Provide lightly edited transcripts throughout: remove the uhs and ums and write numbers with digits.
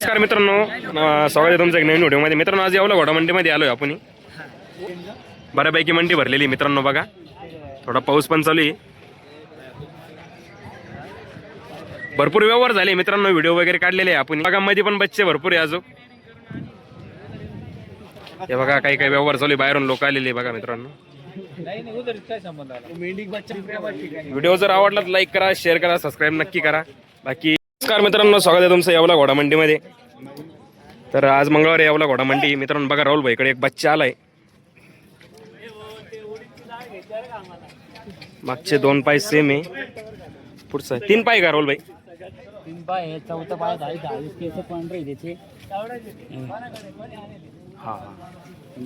नमस्कार मित्रांनो, स्वागत आहे तुमचं एक नवीन व्हिडिओमध्ये. मित्रांनो, आज येवला घोडा मंडीमध्ये आलोय आपण. बऱ्यापैकी मंडी भरलेली मित्रांनो. बघा, थोडा पाऊस पण चालू आहे. भरपूर व्यवहार झाले मित्रांनो. व्हिडिओ वगैरे काढलेले आहे आपण. बघा, मध्ये पण बच्चे भरपूर आहे अजून. हे बघा, काही काही व्यवहार चालू आहे. बाहेरून लोक आलेले बघा मित्रांनो. व्हिडिओ जर आवडला तर लाईक करा, शेअर करा, सबस्क्राईब नक्की करा. बाकी नमस्कार मित्रांनो, स्वागत आहे तुमचं येवला घोडा मंडीमध्ये. तर आज मंगळवारी येवला घोडा मंडी. मित्रांनो बघा, राहुल भाईकडे एक बच्चा आलाय. मागचे दोन पाय सेम आहे, पुढचा तीन पाय का राहुल भाई? तीन पाय आहे, चौथा पाय हा,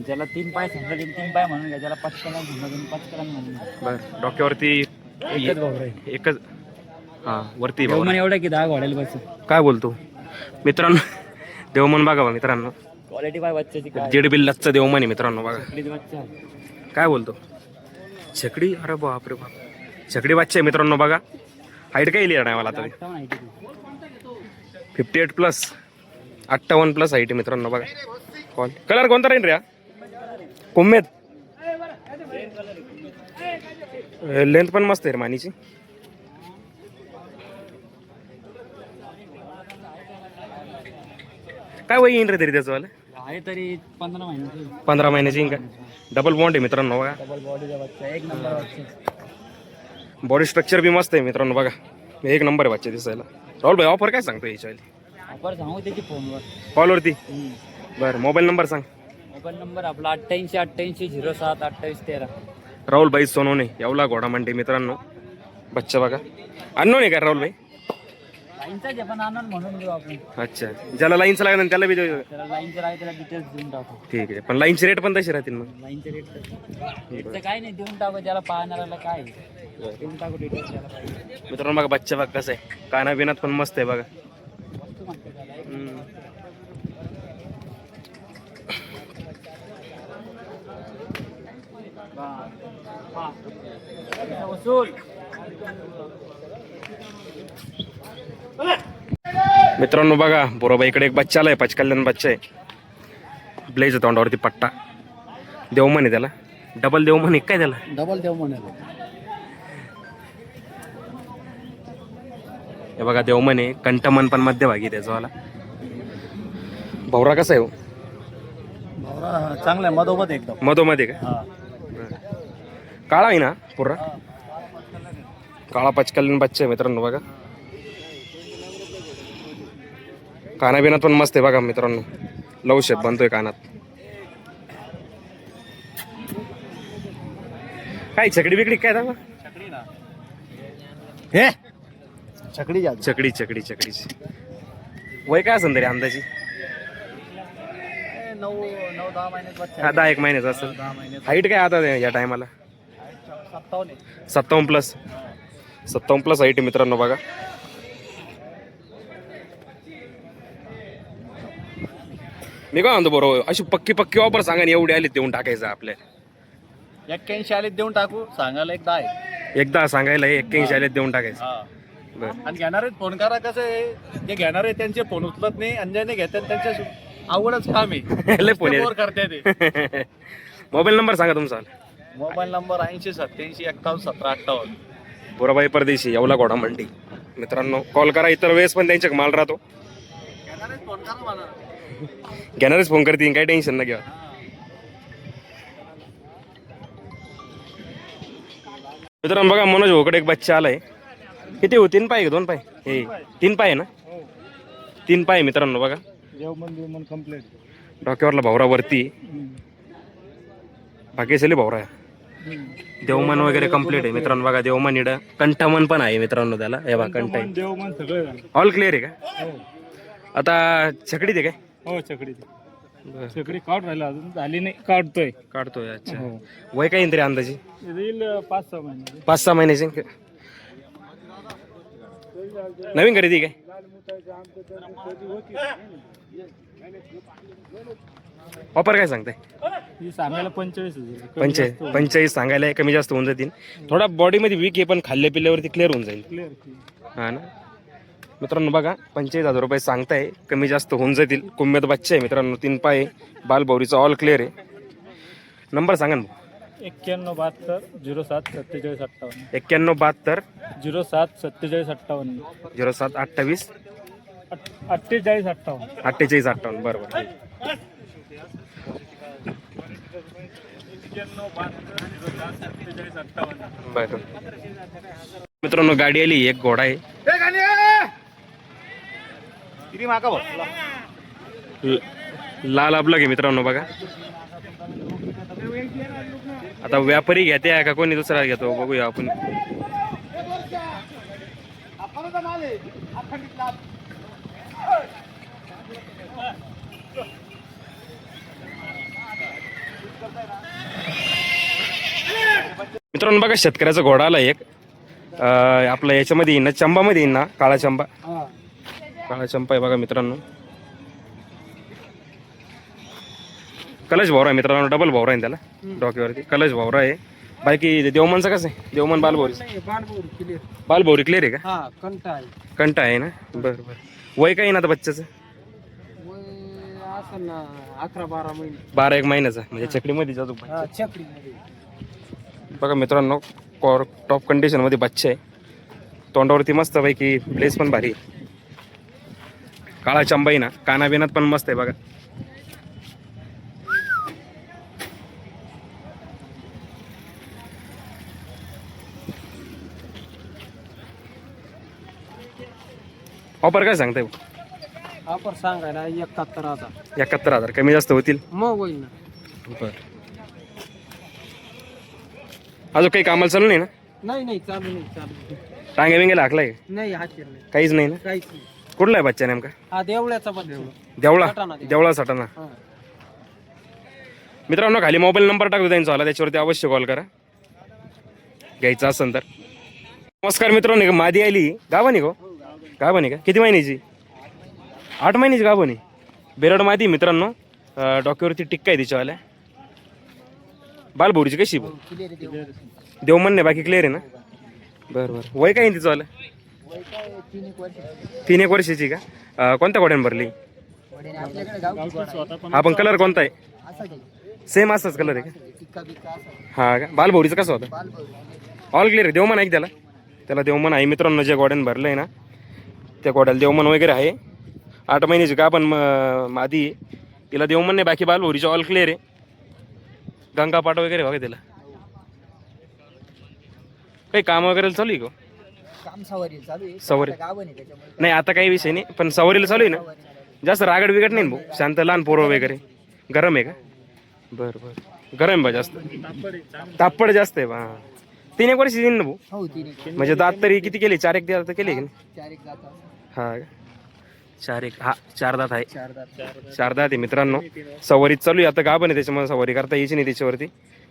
ज्याला तीन पाय सांगितले तीन पाय म्हणून घ्या, ज्याला पचकला म्हणून बरं. डोक्यावरती एकच हा, वरती देवमन एवढा की 10 घोड्याला बस. काय बोलतो मित्रांनो? देवमन बघा मित्रांनो, क्वालिटी पाय बच्चाची काय दीड बिल्लाचा देवमन आहे मित्रांनो. बघा बच्चा काय बोलतो. छकडी, अरे बाप रे बाप, छकडी बच्चा आहे मित्रांनो. बघा, हाईट काय लिहिलं नाही मला आता. 58+, 58+ हाईट आहे मित्रांनो. बघा, कलर कोणता राहील रे? कोम्मेद. लेंथ पण मस्त आहे रे मानीची. काय वय येईन रे तरी त्याचं वाला? आहे तरी 15 महिने. 15 महिन्याची का? डबल बॉन्ड आहे मित्रांनो. बघा, डबल बॉडीचा बच्चा, एक नंबर बच्चा. बॉडी स्ट्रक्चर बी मस्त आहे मित्रांनो. बघा, एक नंबर आहे बच्चे दिसायला. राहुल भाई, ऑफर काय सांगतो याच्यावाली? ऑफर सांगू त्याची फोनवर, कॉलवरती? बरं, मोबाईल नंबर सांग. मोबाईल नंबर आपला 88-88-07-28-13. राहुल भाई सोनवणे, येवला घोडा मंडी मित्रांनो. बच्चा बघा, अननोन आहे का राहुल भाई? लाईनचा जे पण आनंद म्हणून देऊ आपण. अच्छा, ज्याला लाईनचं लागेल त्याला बी देऊ. त्याला लाईनचं राहील त्याला डिटेल्स देऊन टाकू. ठीक आहे, पण लाईनचे रेट पण तसे राहतील मग. लाईनचे रेटचं काय नाही, देऊन टाकू. ज्याला पाहणाऱ्याला काय देऊन टाकू डिटेल्स द्यायला पाहिजे. मित्रांनो बघा, बच्चा बघा कसं आहे, काना बिनात पण मस्त आहे बघा. वस्तू म्हणते त्याला. वसूल मित्रांनो बघा, बोराबाईकडे एक बच्चा आलाय, पचकल्यान बच्चा आहे. ब्लेज तोंडावरती पट्टा. देवमन आहे त्याला. डबल देवमन आहे काय त्याला? डबल देव म्हणाल. हे बघा, देवमन आहे. कंठमन पण मध्यभागी त्याचा. भवरा कसा आहे? चांगला आहे, मधोमध एकदम. मधोमध्ये का? काळा आहे ना पुरा? काळा पचकल्यान बच्चा आहे मित्रांनो. बघा, काना बिनात पण मस्त आहे बघा मित्रांनो. लव शेप बनतोय कानात. काय छकडी बिकडी काय दाखवा? हे छकडी चकडी चकडी चकडीची वय काय असेल तरी अंदाजी? 9-10 महिन्यात बच्चा. हा, 10-1 महिन्याचा असेल. हाईट काय आता या टायमाला? 57+. 57+ हाईट आहे मित्रांनो. बघा, मी काय म्हणतो बरोबर, अशी पक्की पक्की ऑफर सांगा ना, एवढी आली देऊन टाकायचं आपल्या. 81 आले देऊन टाकू. सांगायला एकदा आहे, एकदा सांगायला 81 आले देऊन टाकायचं. बरं. आणि घेणारे फोन करा. कसं आहे, जे घेणारे त्यांचे फोन उचलत नाही, अंजाने घेतात त्यांच्या आवडच काम आहे. लय फोन बोर करते ते. मोबाईल नंबर सांगा तुमचा. Mobile number 80-87-51-17-58. बोराबाई परदेशी, येवला घोडा मंडी मित्रांनो. कॉल करा, इतर वेळेस पण त्यांच्या माल राहतो. फोन करा मला. घेणारच फोन करतील, काही टेन्शन न घ्या. मित्रांनो बघा, मनोज भाऊकडे एक बच्चा आलाय. किती हो? 3 पाय का 2 पाय? हे 3 पाय आहे ना? 3 पाय मित्रांनो. बघा, देवमन कंप्लीट. डोक्यावरला भावरा वरती, बाकी भावरा आहे. देवमन वगैरे कम्प्लीट आहे मित्रांनो. बघा, देवमन इड कंठमन पण आहे मित्रांनो त्याला. हे बघा, कंठ देवमन सगळं ऑल क्लिअर आहे का? आता छकडी दे काय? हो, छकडी छकडी काढ राहिला, अजून झाली नाही, काढतोय. काढतोय. अच्छा, वय काय तरी अंदाजी? येईल 5-6 महिने. 5-6 महिन्याचे. नवीन खरेदी काय? ऑफर काय सांगताय? सांगायला 45. 45 सांगायला, कमी जास्त होऊन जातील. थोडा बॉडी मध्ये वीक आहे, पण खाल्ल्या पिल्ल्यावरती क्लिअर होऊन जाईल. हा ना. मित्रांनो बघा 45,000 रुपये सांगताय, कमी जास्त होऊन जातील. कुंभ्यात बच्चा आहे मित्रांनो, 3 पाय, बालभौरीचा ऑल क्लिअर आहे. नंबर सांगा ना. 9172 07 47 58 9172 07 47 58 07 28 48 58 48 58. बरोबर. बरं मित्रांनो गाडी आली, एक घोडा आहे. किती मागा भाऊ लाल आपला घे मित्रांनो बघा. आता व्यापारी घेते का कोणी दुसरा घेतो बघूया आपण. मित्रांनो बघा शेतकऱ्याचा घोडा आला एक. आपला याच्यामध्ये येईन ना, चंबामध्ये येईन ना, काळा चंबा. काळा चंपा आहे बघा मित्रांनो. कलश भावरा आहे मित्रांनो, डबल भावरा आहे त्याला डोक्यावरती. कलश भावरा आहे. बाकी देवमनचं कसं आहे? देवमन बालभौरी बालभौरी क्लिअर आहे का? कंटा आहे ना. बरं बरं. वय काही ना आता बच्चाचं? 11-12 महिन्याचा म्हणजे चकडीमध्ये जातो. बघा मित्रांनो टॉप कंडिशन मध्ये बच्चा आहे. तोंडावरती मस्त पैकी प्लेस पण भारी आहे. काळा चंबाई ना, काना बिनात पण मस्त आहे बघा. ऑफर काय सांगताय? ऑफर सांगायला 71,000. 71,000 कमी जास्त होतील मग होईल ना. बर. अजून काही कामाला चालू नाही ना? नाही चालू टांगे बिंगे लागलाय का? नाही हाती नाही काहीच नाही ना. काहीच नाही. कुठला आहे बच्चा नेमका? हा देवळ्याचा बच्चा. देवळा सटाणा. मित्रांनो खाली मोबाईल नंबर टाकतो त्यांचा आला, त्याच्यावरती अवश्य कॉल करा घ्यायचा असेल तर. नमस्कार मित्रांनो, मादी आली गावानी गो. गावानी का? किती महिन्याची? 8 महिन्याची गावानी. बेरड मादी मित्रांनो. डोक्यावरती टिक्का आहे तिच्यावाल्या. बालभौरीची कशी? देवमन नाही, बाकी क्लिअर आहे ना. बरं बरं. वय काय तिचं आलं? 3-1 वर्षाची का? कोणत्या गोड्यान भरली? हा पण कलर कोणता आहे? सेम असाच कलर आहे का? हा का? बालभौरीचं कसं होतं? ऑल क्लिअर आहे. देवमन आहे त्याला? त्याला देवमन आहे मित्रांनो. जे गोड्यान भरलं आहे ना त्या गोड्याला देवमन वगैरे आहे. 8 महिन्याची का पण मादी. तिला देवमन नाही, बाकी बालभौरीची ऑल क्लिअर आहे. गंगापाट वगैरे बघा तिला. काही काम वगैरे चालू आहे का? काम सवारी चालू आहे. सवारी गाव नाही त्याच्यामुळे नाही, आता काही विषय नाही, पण सवारीला चालू आहे ना. जास्त रागड बिगड नाही भाऊ, शांत. लहान पोरं वगैरे. गरम आहे का? बरं बरं. गरम आहे बा जास्त. तापड जास्त आहे बा. 3-1 वर्ष येईन ना भाऊ. हो 3-1 म्हणजे दात तरी किती केले? 4-1 दात केले की नाही? 4-1 जातात. हा का? 4-1 हा 4 दात आहे. 4 जातात. 4 दात आहे मित्रांनो. सवारीत चालू आहे आता. गाभण आहे त्याच्यामुळे सवारी करता यायची नाही त्याच्यावरती.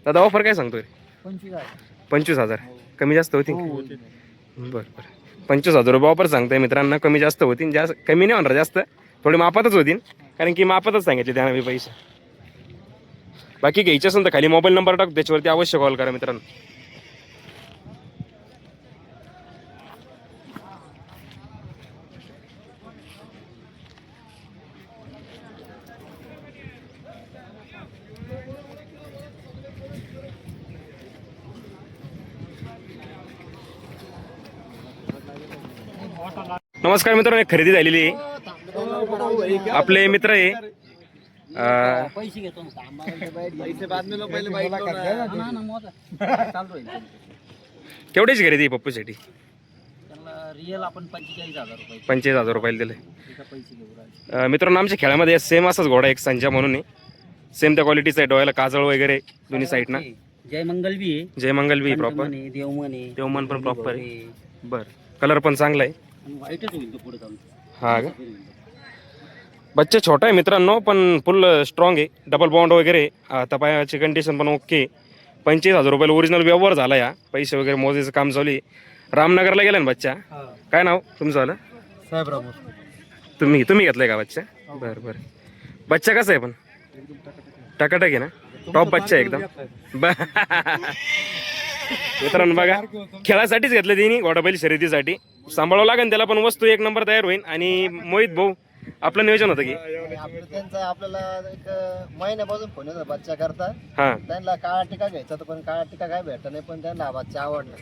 दादा ऑफर काय सांगतोय? 25,000. 25,000 कमी जास्त होतील? बरं बरं. 25,000 रुपये ऑफर सांगताय मित्रांनो. कमी जास्त होतील. जास्त कमी नाही होणार, जास्त थोडी मापातच होतील, कारण की मापातच सांगितले त्यांना मी पैसे. बाकी घ्यायचे असेल तर खाली मोबाईल नंबर टाकतो, त्याच्यावरती अवश्य कॉल करा मित्रांनो. नमस्कार मित्रांनो, एक खरेदी झालेली आहे. आपले मित्र आहे. पैसे घेतो केवढ्याची खरेदी आहे पप्पूसाठी? रिअल आपण 45,000 रुपये 45,000 रुपयाला दिले. पैसे घेऊ. मित्रांनो आमच्या खेळामध्ये सेम असाच घोडा एक संजय म्हणून आहे. सेम त्या क्वालिटीचा आहे. डोळ्याला काजळ वगैरे दोन्ही साईड ना. जय मंगल बी आहे. जय मंगल बी प्रॉपर. देवमन आहे. देवमन पण प्रॉपर आहे. बर. कलर पण चांगला आहे. व्हाईटच होईल तो पुढे जाऊन. हा का? बच्चा छोटा आहे मित्रांनो, पण फुल स्ट्रॉंग आहे. डबल बॉन्ड वगैरे. आता पायाची कंडिशन पण ओके. 25,000 रुपयाला ओरिजिनल व्यवहार झाला या. पैसे वगैरे मोजायचं काम चालू आहे. रामनगरला गेला ना बच्चा? काय नाव तुमचं आलं? साहेबराव. तुम्ही घेतलंय का बच्चा? बरं बरं. बच्चा कसा आहे पण? टकाटक आहे ना? टॉप बच्चा आहे एकदम. मित्रांनो बघा खेळासाठीच घेतलं तिने घोडाबैल शर्यतीसाठी. सांभाळावं लागेल त्याला, पण वस्तू एक नंबर तयार होईल. आणि मोहित भाऊ आपलं नियोजन होतं की त्यांचा आपल्याला एक महिन्यापासून फोन येतो बच्चा करता. हा त्यांना काळा टिका घ्यायचा होता, पण काळा टिका काय भेटत नाही, पण त्यांना हा बच्चा आवडला.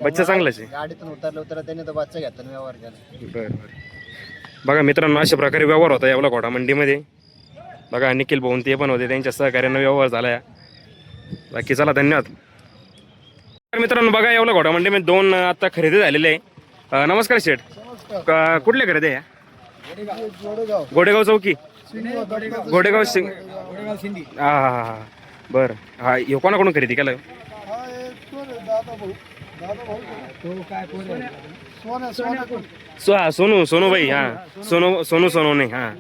बच्चा चांगलाच आहे. गाडीतून उतरलं त्यांनी तो बच्चा घेतला व्यवहार केला. बरं बघा मित्रांनो अशा प्रकारे व्यवहार होता यावला घोडा मंडीमध्ये. बघा निखिल भाऊन ते पण होते, त्यांच्या सहकार्यानं व्यवहार झाला. बाकी चला धन्यवाद. तर मित्रांनो बघा यावला घोडा मंडीमध्ये 2 आता खरेदी झालेले आहे. नमस्कार शेठ. कुठल्या खरेदी आहे? गोडेगाव चौकी, गोडेगाव सिंग. हा हा हा बरं. हा हे कोणाकडून खरेदी केलं? सोनूबाई. हा सोनूने. हा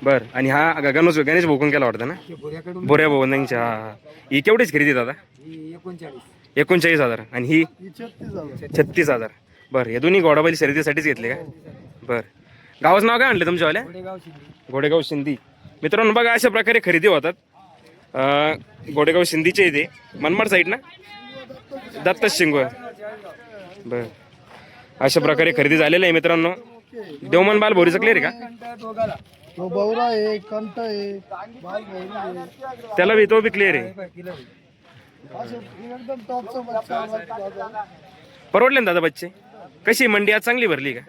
बरं. आणि हा गणेश भोकून केला वाटतं ना, भोऱ्या भाऊ त्यांच्या. हा ही केवढीच खरेदी दादा? 39,000. आणि ही 36,000. बरं. हे दोन्ही घोडाबैल शर्यतीसाठीच घेतले का? बरं. गावाचं नाव काय आणलं तुमच्यावाल्या? घोडेगाव शिंदी. मित्रांनो बघा अशा प्रकारे खरेदी होतात. घोडेगाव शिंदीचे इथे मनमाड साईड ना, दत्त शिंगो. बर अशा प्रकारे खरेदी झालेली आहे मित्रांनो. देवमन बाल भोरीचं क्लिअर आहे का? त्याला बी तो बी क्लिअर आहे. परवडले ना दादा बच्चे? कशी मंडी आज चांगली भरली का?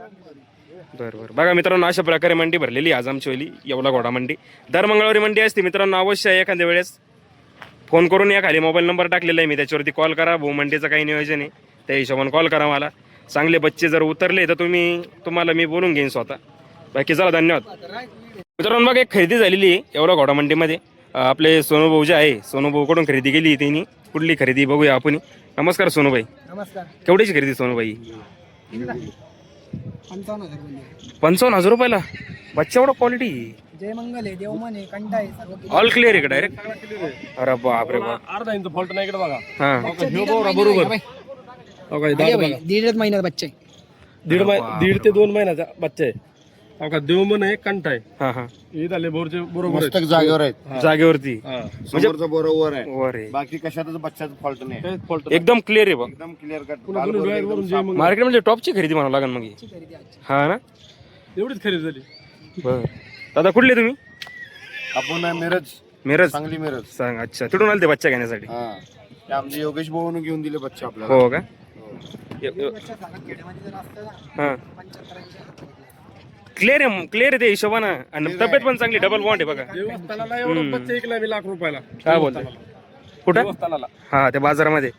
बरं बरं. बघा मित्रांनो अशा प्रकारे मंडी भरलेली आज आमची होली येवला घोडा मंडी. दर मंगळवारी मंडी असते मित्रांनो. अवश्य एखाद्या वेळेस फोन करून या, खाली मोबाईल नंबर टाकलेला आहे मी, त्याच्यावरती कॉल करा. भाऊ मंडीचं काही नियोजन आहे त्या हिशोबाने कॉल करा मला. चांगले बच्चे जर उतरले तर तुम्हाला मी बोलून घेईन स्वतः. बाकी चला धन्यवाद. मित्रांनो बघा एक खरेदी झालेली आहे येवला घोडा मंडीमध्ये. आपले सोनूभाऊ जे आहे, सोनूभाऊकडून खरेदी केली त्यांनी. कुठली खरेदी बघूया आपण. नमस्कार सोनूबाई. नमस्कार. केवढीची खरेदी सोनूबाई? 55,000 रुपयाला बच्चा. एवढा क्वालिटी. जय मंगल आहे, देवमन आहे, कंटा आहे, सर्व ऑल क्लिअर आहे का डायरेक्ट? अरे बाप रे बाप. अर्धा इंच फॉल्ट नाही इकडे बघा. हा बरोबर. 1.5 महिन्याचा बच्चा आहे. 1.5 ते 2 महिन्याचा बच्चा आहे. का देवमन आहे, कंठ आहे. हा हा हे झाले बोरचे बरोबर जागेवर आहेत. जागेवरती म्हणजे बरोबर आहे. वर आहे. बाकी कशातच बच्चाचा फॉल्ट नाही. फॉल्ट एकदम क्लिअर आहे बघ. एकदम क्लिअर कट. मार्केटमध्ये टॉपची खरेदी म्हणावं लागेल मग ही. हा ना. एवढीच खरेदी झाली. बर दादा कुठले तुम्ही? आपण मिरज, मिरज. सांगली मिरज. सांग. अच्छा तिथून आले ते बच्चा घेण्यासाठी? हा आमचे योगेश भाऊन घेऊन दिले बच्चा आपल्याला. हो का? हा क्लिअर आहे त्या हिशोबानं. आणि तब्येत पण चांगली. डबल बॉन्ड आहे बघा. देवस्थानाला एवढं बच्चा ऐकला मी ₹1,00,000. काय बोलतोय? कुठं? देवस्थानाला हा त्या बाजारामध्ये.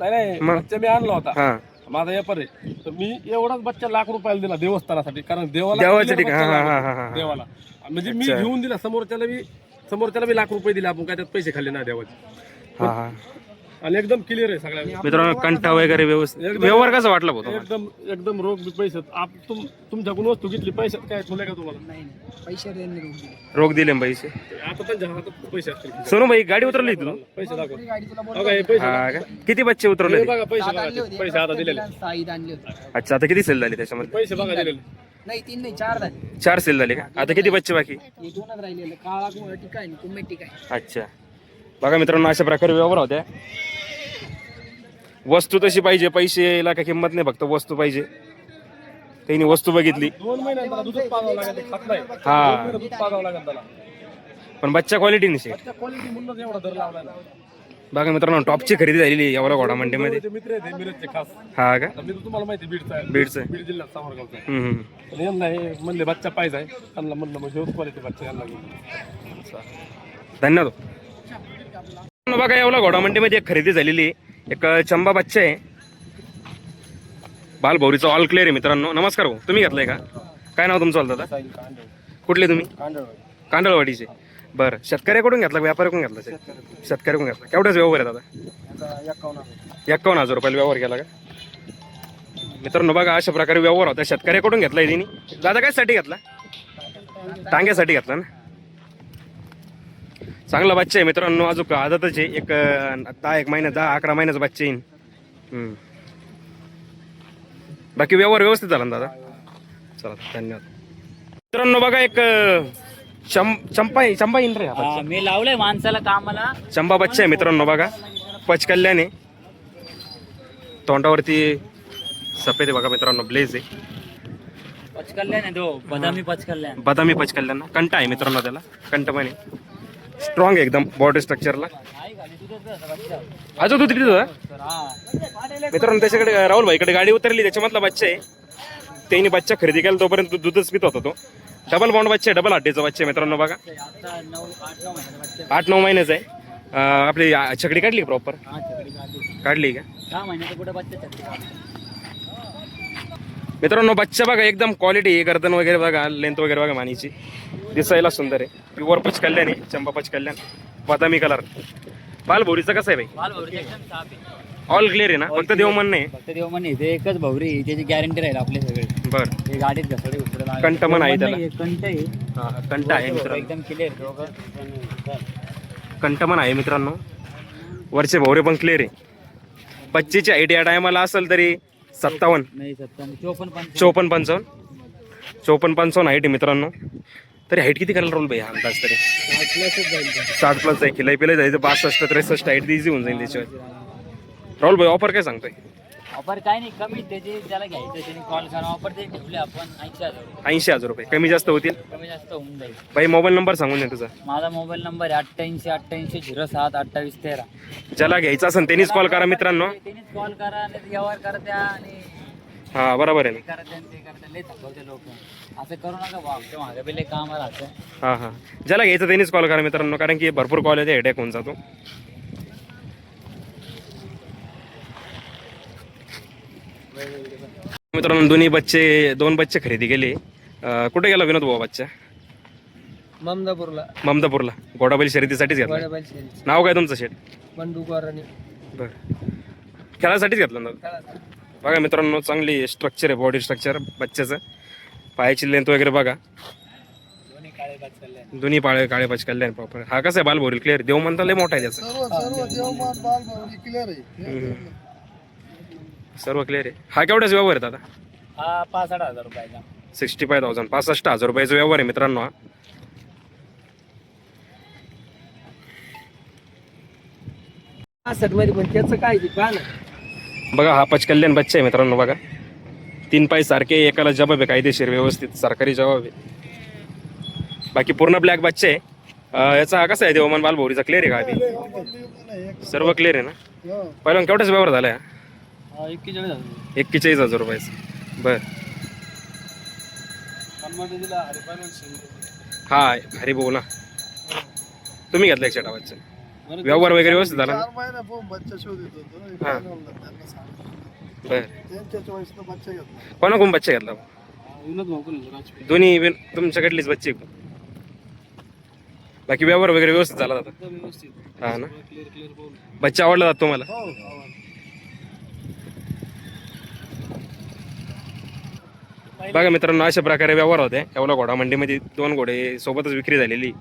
नाही मग? बच्चा मी आणला होता. हा माझा व्यापार आहे, तर मी एवढाच बच्चा ₹1,00,000 दिला देवस्थानासाठी. कारण देवाला देवाच्या दिलेला ठिकाणी. बच्चा हा, हा, लागला. हा, हा. देवाला म्हणजे मी घेऊन दिला. समोरच्याला मी ₹1,00,000 दिले. आपण काय त्यात पैसे खाल्ले ना देवाचे. हा हा. आणि एकदम क्लिअर आहे सगळ्या. मित्रांनो कंटा वगैरे व्यवस्थित. व्यवहार कसा वाटला भाऊ तुम्हाला? एकदम रोग पैसे. तुमच्याकडून वस्तू घेतली, पैशात काय तुला का तुम्हाला? नाही पैसे रोग दिले ना पैसे? आता त्यांच्या हातात पैसे असतील. सोनूबाई गाडी उतरली तू? पैसे दाखव. बघा हे पैसे. हा का? किती बच्चे उतरवले? हे बघा पैसे बघा. पैसे आता दिलेले. अच्छा आता किती सेल झाले त्याच्यामध्ये? पैसे बघा दिलेले. नाही 3 नाही 4 झाले. 4 सेल झाले का? आता किती बच्चे बाकी? हे 2च राहिलेले. काळा टिका आहे, कुंमे टिका आहे. अच्छा बघा मित्रांनो अशा प्रकारे व्यवहार होत्या. वस्तू तशी पाहिजे, पैसेला काही किंमत नाही, फक्त वस्तू पाहिजे. त्यांनी वस्तू बघितली. 2 महिन्यात दूधच पाजावं लागेल. ते खात नाही. हा दूध पाजावं लागेल त्याला. पण बच्चा क्वालिटी नसे. क्वालिटी म्हणूनच एवढा दर लावलाय ना. बघा मित्रांनो टॉपची खरेदी झालेली आहे यावला घोडा मंडीमध्ये. ते मित्र आहेत मिरजचे खास. हा का? मी तुम्हाला माहिती बीडचा आहे. बीडचं. बीड जिल्ह्यात सावरगावचा आहे. हम्म. पण यांना हे म्हणले बच्चा पाहिजे आहे. त्यांना म्हणलं मग ह्योच क्वालिटी बच्चा यांना घेऊन. धन्यवाद. बघा यावला घोडा मंडीमध्ये एक खरेदी झालेली आहे. एक चंबा बच्चा आहे. बालभौरीचा ऑल क्लिअर आहे मित्रांनो. नमस्कार भाऊ. तुम्ही घेतलाय का? काय नाव तुमचं दादा? कुठले तुम्ही? कांडळवाडीचे. बरं शेतकऱ्याकडून घेतला व्यापाऱ्याकडून घेतला? शेतकऱ्याकडून घेतला. केवढ्याच व्यवहार आहे दादा? 51,000 रुपयाला व्यवहार केला का? मित्रांनो बघा अशा प्रकारे व्यवहार होता. शेतकऱ्याकडून घेतलाय तिने. दादा काय साठी घेतला? टांग्यासाठी घेतला ना. चांगला बच्चा आहे मित्रांनो. अजून आदतच आहे. एक 10-11 महिन्याचा बच्चा येईन. बाकी व्यवहार व्यवस्थित झाला ना दादा? चला धन्यवाद. मित्रांनो बघा एक चंपा येईन रे. मी लावलंय माणसाला कामाला. चंबा बच्चा आहे मित्रांनो बघा. पचकल्याने तोंडावरती सफेद आहे बघा मित्रांनो, ब्लेज आहे. पचकल्यान आहे तो, बदामी पचकल्यान. बदामी पचकल्यान ना, कंट आहे मित्रांनो त्याला, कंट पण आहे. स्ट्रॉंग आहे एकदम बॉडी स्ट्रक्चरला. अजून तू तिकडे होता मित्रांनो, त्याच्याकडे राहुल भाईकडे गाडी उतरली, त्याच्यामधला बच्चा आहे. त्यांनी बच्चा खरेदी केला तोपर्यंत दूधच पित होता तो. डबल बॉन्ड बच्चा आहे, डबल हड्डीचा बच्चा आहे मित्रांनो बघा. 8-9 महिन्याचा आहे. आपली छकडी काढली प्रॉपर, काढली का मित्रांनो? बच्चा बघा एकदम क्वालिटी, गर्दन वगैरे बघा, लेंथ वगैरे बघा मानीची, दिसायला सुंदर आहे. प्युअर पचकल्यान आहे, चंपा पचकल्यान, बदामी कलर. बाल भोरीचा कसं आहे भाई? ऑल क्लिअर आहे ना, फक्त देवमन नाही. फक्त देव म्हणे ते एकच भवरी, त्याची गॅरंटी राहील आपले सगळे. बरं, हे गाडीत घसडे कंट पण आहे त्याला. कंट आहे, कंट आहे मित्रांनो, एकदम क्लिअर. कंट पण आहे मित्रांनो, वरचे भोवरे पण क्लिअर आहे. बच्चीची हाईट या टायमाला असेल तरी 57 नाही 54 54-55 हाईट आहे मित्रांनो. तरी हाईट किती करायला रोल भाई अंदाज तरी? 60 प्लस जाईल. खिलाई पिलाई जायचं 62-63 हाईट इझी होऊन जाईल त्याच्यावर. राहुल भाई ऑफर काय सांगतोय? ऑफर काय नाही, कमी त्याची त्याला घ्यायचं, त्याने कॉल करा. ऑफर ते ठेवले आपण 80,000. 80,000 रुपये, कमी जास्त होतील कमी जास्त होऊन जाईल. भाई. मोबाईल नंबर सांगून दे तुझा. माझा मोबाईल नंबर आहे 88-88-07-28-13. ज्याला घ्यायचं असेल त्यांनीच कॉल करा मित्रांनो. त्यांनीच कॉल करा आणि व्यवहार करा त्या, आणि हा बरोबर आहे हे करा त्या, ते करता. लय थकवते लोक, असं करू नका भाव, ते मागे बिले काम राहतं. हा हा, ज्याला घ्यायचं त्यांनीच कॉल करा मित्रांनो, कारण की भरपूर कॉल येते, हेडेक होऊन जातो. मित्रांनो दोन बच्चे खरेदी केले. कुठे गेला विनोद भाऊ बच्चा? ममदापूरला घोडाबैल शर्यतीसाठीच घेतला. नाव काय तुमचं शेट? बर, खेळासाठीच घेतलं ना? बघा मित्रांनो, चांगली स्ट्रक्चर आहे, बॉडी स्ट्रक्चर बच्च्याचं. पायाची लेंथ वगैरे बघा, दोन्ही काळे पचकल्यान प्रॉपर. हा कसं आहे बाल भोरील क्लिअर? देव म्हणता लय मोठा आहे त्याचं. सर्व क्लिअर आहे. हा केवढ्याच व्यवहार आहे दादा? हा 65,000 रुपयाचा. 65,000 65,000 रुपयाचा व्यवहार आहे मित्रांनो. बघा हा पचकल्यान बच्चा आहे मित्रांनो बघा. 3 पाय सारखे, एकाला जबाब आहे कायदेशीर व्यवस्थित सरकारी जबाब आहे. बाकी पूर्ण ब्लॅक बच्चा आहे. याचा हा कसा आहे देवमन बाल भोरीचा? क्लिअर आहे का आधी? सर्व क्लिअर आहे ना? पहिला केवढाच व्यवहार झाला? 41,000 रुपयाचा. बर, हा हरी भाऊ ना, तुम्ही घेतला एक शेटा बच्चा? व्यवहार वगैरे व्यवस्थित झाला ना? हा बर, कोण बच्चा घेतला? दोन्ही तुमच्याकडलीच बच्चे? बाकी व्यवहार वगैरे व्यवस्थित झाला जातात? हा ना, बच्चा आवडला जात तुम्हाला? बघा मित्रांनो, अशा प्रकारे व्यवहार होते. एवढा घोडा मंडीमध्ये 2 घोडे सोबतच विक्री झालेली.